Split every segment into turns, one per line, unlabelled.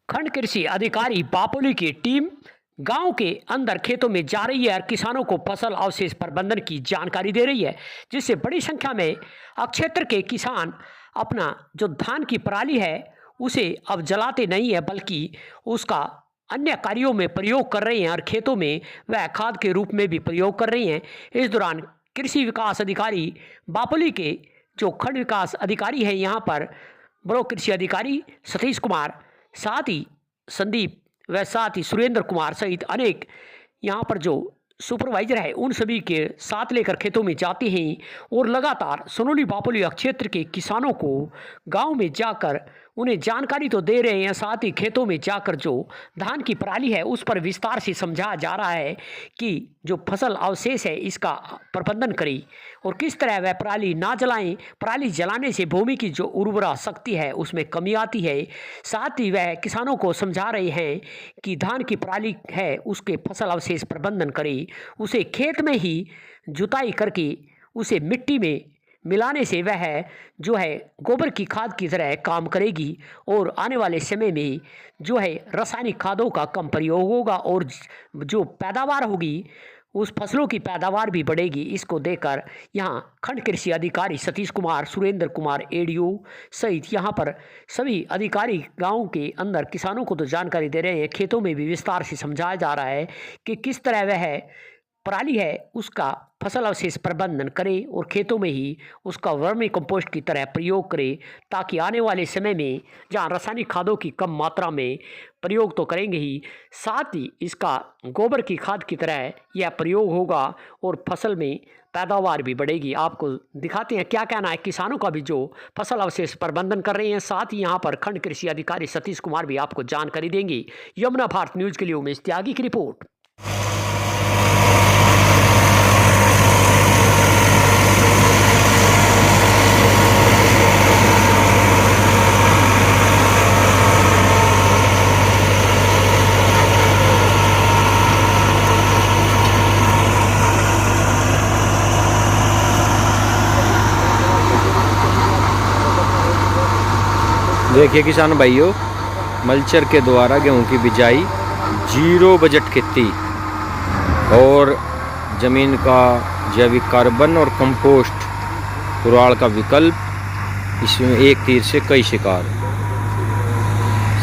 खंड कृषि अधिकारी बापोली की टीम गांव के अंदर खेतों में जा रही है और किसानों को फसल अवशेष प्रबंधन की जानकारी दे रही है, जिससे बड़ी संख्या में क्षेत्र के किसान अपना जो धान की पराली है उसे अब जलाते नहीं है, बल्कि उसका अन्य कार्यों में प्रयोग कर रहे हैं और खेतों में वह खाद के रूप में भी प्रयोग कर रही हैं। इस दौरान कृषि विकास अधिकारी बापोली के जो खंड विकास अधिकारी है यहाँ पर ब्लॉक कृषि अधिकारी सतीश कुमार, साथ ही संदीप व साथ ही सुरेंद्र कुमार सहित अनेक यहाँ पर जो सुपरवाइजर है उन सभी के साथ लेकर खेतों में जाते हैं और लगातार सोनोली बापोली क्षेत्र के किसानों को गांव में जाकर उन्हें जानकारी तो दे रहे हैं, साथ ही खेतों में जाकर जो धान की पराली है उस पर विस्तार से समझाया जा रहा है कि जो फसल अवशेष है इसका प्रबंधन करें और किस तरह वह पराली ना जलाएं। पराली जलाने से भूमि की जो उर्वरा शक्ति है उसमें कमी आती है। साथ ही वह किसानों को समझा रहे हैं कि धान की पराली है उसके फसल अवशेष प्रबंधन करें, उसे खेत में ही जुताई करके उसे मिट्टी में मिलाने से वह जो है गोबर की खाद की तरह काम करेगी और आने वाले समय में जो है रासायनिक खादों का कम प्रयोग होगा और जो पैदावार होगी उस फसलों की पैदावार भी बढ़ेगी। इसको देकर यहाँ खंड कृषि अधिकारी सतीश कुमार, सुरेंद्र कुमार एडीओ सहित यहाँ पर सभी अधिकारी गांव के अंदर किसानों को तो जानकारी दे रहे हैं, खेतों में भी विस्तार से समझाया जा रहा है कि किस तरह वह पराली है उसका फसल अवशेष प्रबंधन करें और खेतों में ही उसका वर्मी कंपोस्ट की तरह प्रयोग करें, ताकि आने वाले समय में जहां रासायनिक खादों की कम मात्रा में प्रयोग तो करेंगे ही, साथ ही इसका गोबर की खाद की तरह यह प्रयोग होगा और फसल में पैदावार भी बढ़ेगी। आपको दिखाते हैं क्या कहना है किसानों का भी जो फसल अवशेष प्रबंधन कर रहे हैं। साथ ही यहाँ पर खंड कृषि अधिकारी सतीश कुमार भी आपको जानकारी देंगे। यमुना भारत न्यूज़ के लिए उमेश त्यागी की रिपोर्ट।
देखिए किसान भाइयों, मल्चर के द्वारा गेहूं की बिजाई, जीरो बजट खेती और ज़मीन का जैविक कार्बन और कंपोस्ट पुराड़ का विकल्प, इसमें एक तीर से कई शिकार।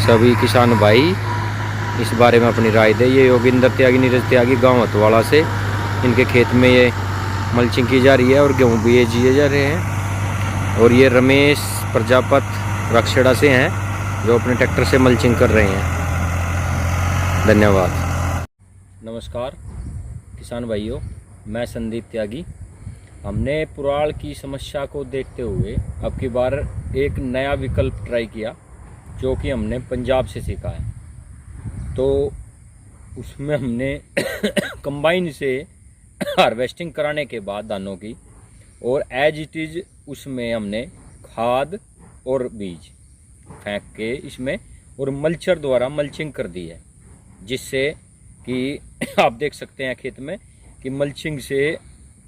सभी किसान भाई इस बारे में अपनी राय दें। ये योगिंदर त्यागी, नीरज त्यागी गाँव हतवाड़ा से इनके खेत में ये मल्चिंग की जा रही है और गेहूँ बीजे जा रहे हैं। और ये रमेश प्रजापत रक्षड़ा से हैं जो अपने ट्रैक्टर से मल्चिंग कर रहे हैं। धन्यवाद।
नमस्कार किसान भाइयों, मैं संदीप त्यागी। हमने पुराड़ की समस्या को देखते हुए अब की बार एक नया विकल्प ट्राई किया जो कि हमने पंजाब से सीखा है। तो उसमें हमने कंबाइन से हार्वेस्टिंग कराने के बाद दानों की और एज इट इज़ उसमें हमने खाद और बीज फेंक के इसमें और मल्चर द्वारा मल्चिंग कर दी है, जिससे कि आप देख सकते हैं खेत में कि मल्चिंग से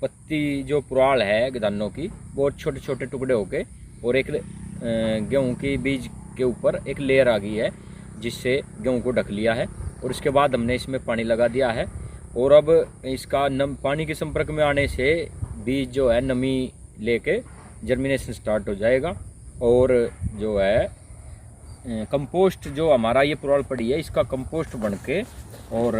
पत्ती जो पुराड़ है धानों की बहुत छोटे छोटे टुकड़े होके और एक गेहूं की बीज के ऊपर एक लेयर आ गई है, जिससे गेहूं को ढक लिया है। और उसके बाद हमने इसमें पानी लगा दिया है और अब इसका पानी के संपर्क में आने से बीज जो है नमी लेके जर्मिनेशन स्टार्ट हो जाएगा। और जो है कंपोस्ट जो हमारा ये पुराड़ पड़ी है इसका कंपोस्ट बन के और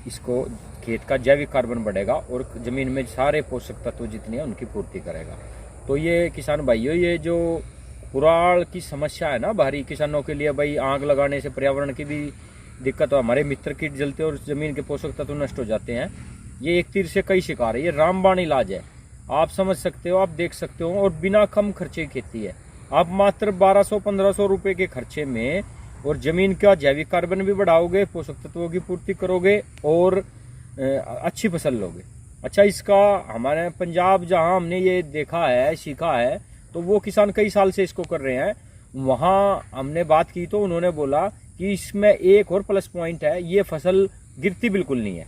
इसको खेत का जैविक कार्बन बढ़ेगा और ज़मीन में सारे पोषक तत्व जितने हैं उनकी पूर्ति करेगा। तो ये किसान भाइयों, ये जो पुराड़ की समस्या है ना बाहरी किसानों के लिए, भाई आग लगाने से पर्यावरण की भी दिक्कत हो, हमारे मित्र कीट जलते और ज़मीन के पोषक तत्व नष्ट हो जाते हैं। ये एक तीर से कई शिकार है, ये रामबाण इलाज है। आप समझ सकते हो, आप देख सकते हो, और बिना कम खर्चे की खेती है। आप मात्र 1200-1500 रुपये के खर्चे में और ज़मीन का जैविक कार्बन भी बढ़ाओगे, पोषक तत्वों की पूर्ति करोगे और अच्छी फसल लोगे। अच्छा, इसका हमारे पंजाब जहां हमने ये देखा है, सीखा है, तो वो किसान कई साल से इसको कर रहे हैं। वहां हमने बात की तो उन्होंने बोला कि इसमें एक और प्लस पॉइंट है, ये फसल गिरती बिल्कुल नहीं है,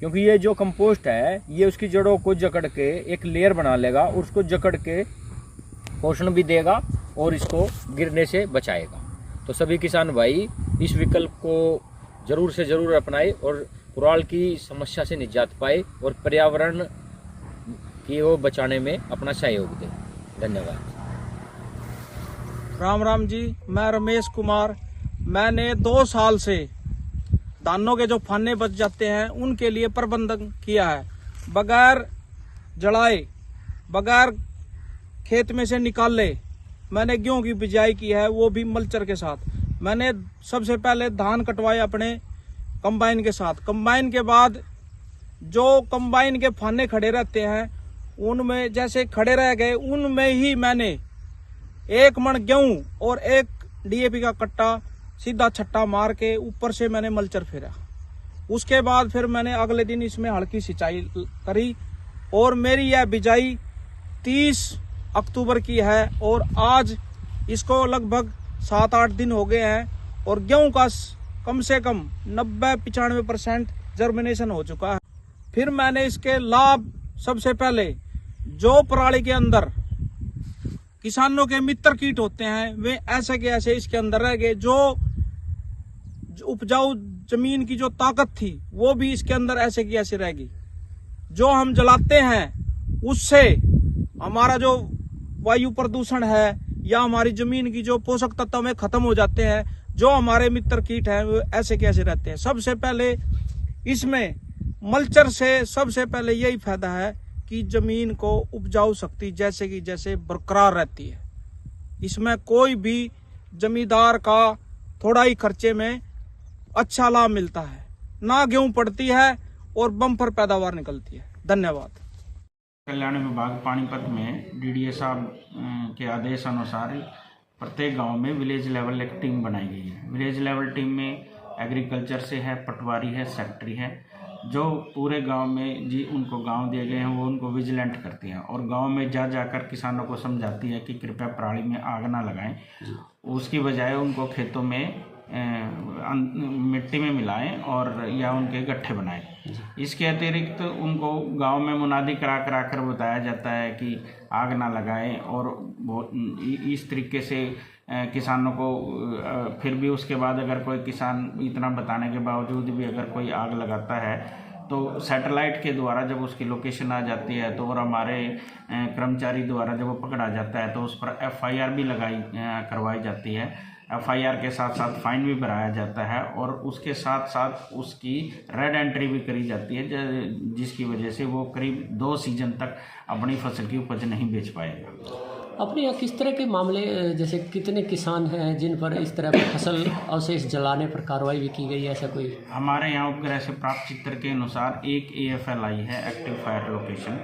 क्योंकि ये जो कंपोस्ट है ये उसकी जड़ों को जकड़ के एक लेयर बना लेगा और उसको जकड़ के पोषण भी देगा और इसको गिरने से बचाएगा। तो सभी किसान भाई इस विकल्प को जरूर से जरूर अपनाए और पुराल की समस्या से निजात पाए और पर्यावरण की वो बचाने में अपना सहयोग दें। धन्यवाद।
राम राम जी, मैं रमेश कुमार। मैंने 2 साल से धानों के जो फाने बच जाते हैं उनके लिए प्रबंधन किया है। बगैर जलाए, बगैर खेत में से निकाले मैंने गेहूं की बिजाई की है, वो भी मल्चर के साथ। मैंने सबसे पहले धान कटवाए अपने कंबाइन के साथ। कंबाइन के बाद जो कंबाइन के फाने खड़े रहते हैं उनमें जैसे खड़े रह गए, उनमें ही मैंने 1 मन गेहूं और 1 DAP का कट्टा सीधा छट्टा मार के ऊपर से मैंने मल्चर फेरा। उसके बाद फिर मैंने अगले दिन इसमें हल्की सिंचाई करी और मेरी यह बिजाई 30 अक्टूबर की है और आज इसको लगभग 7-8 दिन हो गए हैं और गेहूं का कम से कम 90-95% जर्मिनेशन हो चुका है। फिर मैंने इसके लाभ, सबसे पहले जो पराली के अंदर किसानों के मित्र कीट होते हैं वे ऐसे के ऐसे इसके अंदर रह गए। जो उपजाऊ जमीन की जो ताकत थी वो भी इसके अंदर ऐसे की ऐसे रहेगी। जो हम जलाते हैं उससे हमारा जो वायु प्रदूषण है या हमारी जमीन की जो पोषक तत्व में खत्म हो जाते हैं, जो हमारे मित्र कीट हैं वो ऐसे कैसे रहते हैं। सबसे पहले इसमें मल्चर से सबसे पहले यही फायदा है कि जमीन को उपजाऊ शक्ति जैसे की जैसे बरकरार रहती है। इसमें कोई भी जमींदार का थोड़ा ही खर्चे में अच्छा लाभ मिलता है, ना गेहूं पड़ती है और बम्पर पैदावार निकलती है। धन्यवाद।
कल्याण विभाग पानीपत में DDA साहब के आदेश अनुसार प्रत्येक गांव में विलेज लेवल एक टीम बनाई गई है। विलेज लेवल टीम में एग्रीकल्चर से है, पटवारी है, सेक्रेटरी है, जो पूरे गांव में जी उनको गांव दिए गए हैं वो उनको विजिलेंट करती हैं और गांव में जा जाकर किसानों को समझाती है कि कृपया पराली में आग ना लगाएं, उसकी बजाय उनको खेतों में मिट्टी में मिलाएं और या उनके गट्ठे बनाएं। इसके अतिरिक्त उनको गांव में मुनादी करा कर बताया जाता है कि आग ना लगाएं और इस तरीके से किसानों को फिर भी उसके बाद अगर कोई किसान इतना बताने के बावजूद भी अगर कोई आग लगाता है तो सैटेलाइट के द्वारा जब उसकी लोकेशन आ जाती है तो और हमारे कर्मचारी द्वारा जब वो पकड़ा जाता है तो उस पर FIR भी करवाई जाती है। FIR के साथ साथ फाइन भी भराया जाता है और उसके साथ साथ उसकी रेड एंट्री भी करी जाती है, जिसकी वजह से वो करीब 2 सीजन तक अपनी फसल की उपज नहीं बेच पाएगा।
अपने यहाँ किस तरह के मामले, जैसे कितने किसान हैं जिन पर इस तरह फसल अवशेष जलाने पर कार्रवाई भी की गई है, ऐसा कोई?
हमारे यहाँ उपग्रह से प्राप्त चित्र के अनुसार एक AFL आई है, एक्टिव फायर लोकेशन,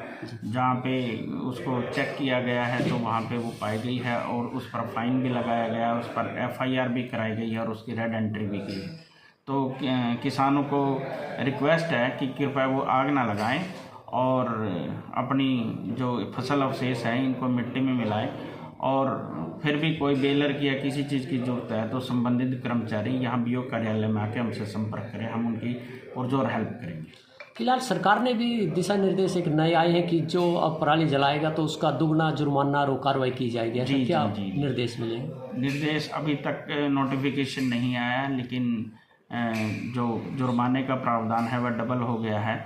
जहाँ पे उसको चेक किया गया है तो वहाँ पे वो पाई गई है और उस पर फाइन भी लगाया गया, उस पर FIR भी कराई गई है और उसकी रेड एंट्री भी की है। तो किसानों को रिक्वेस्ट है कि कृपया वो आग ना लगाएं और अपनी जो फसल अवशेष है इनको मिट्टी में मिलाएं और फिर भी कोई बेलर की या किसी चीज़ की जरूरत है तो संबंधित कर्मचारी यहाँ BO कार्यालय में आके हमसे संपर्क करें, हम उनकी पुरजोर हेल्प करेंगे।
फिलहाल सरकार ने भी दिशा निर्देश एक नए आए हैं कि जो अब पराली जलाएगा तो उसका दुगना जुर्माना और कार्रवाई की जाएगी, ऐसा क्या निर्देश मिले?
निर्देश अभी तक नोटिफिकेशन नहीं आया, लेकिन जो जुर्माने का प्रावधान है वह डबल हो गया है।